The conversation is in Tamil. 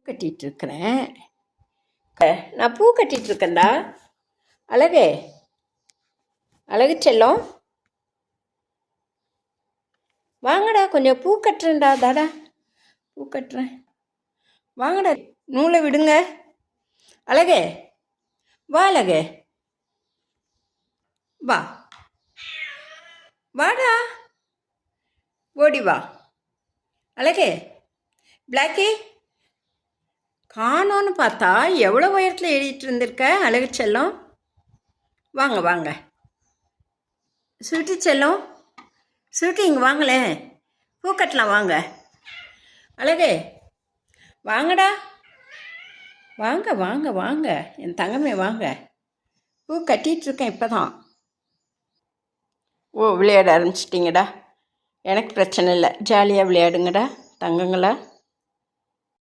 கட்டிகிட்ருக்கிறேன். நான் பூ கட்டிகிட்ருக்கேன்டா. அழகு அழகு செல்லம், வாங்கடா, கொஞ்சம் பூ கட்டுறேன்டா. தாடா பூ கட்டுறேன், வாங்கடா. நூலை விடுங்க. அழகு வா, அழகு வா, வாடா, ஓடி வா. அழகு பிளாக்கி காணோன்னு பார்த்தா எவ்வளோ உயரத்தில் ஏறிட்டு இருந்திருக்க அழகு செல்லம். வாங்க வாங்க ஸ்வீட்டி செல்லம், ஸ்வீட்டி இங்கே வாங்களேன், பூ கட்டலாம் வாங்க. அழகு வாங்கடா, வாங்க வாங்க வாங்க என் தங்கமே வாங்க. பூ கட்டிகிட்ருக்கேன் இப்போ தான். ஓ, விளையாட ஆரம்பிச்சிட்டிங்கடா. எனக்கு பிரச்சனை இல்லை, ஜாலியாக விளையாடுங்கடா தங்கங்களா.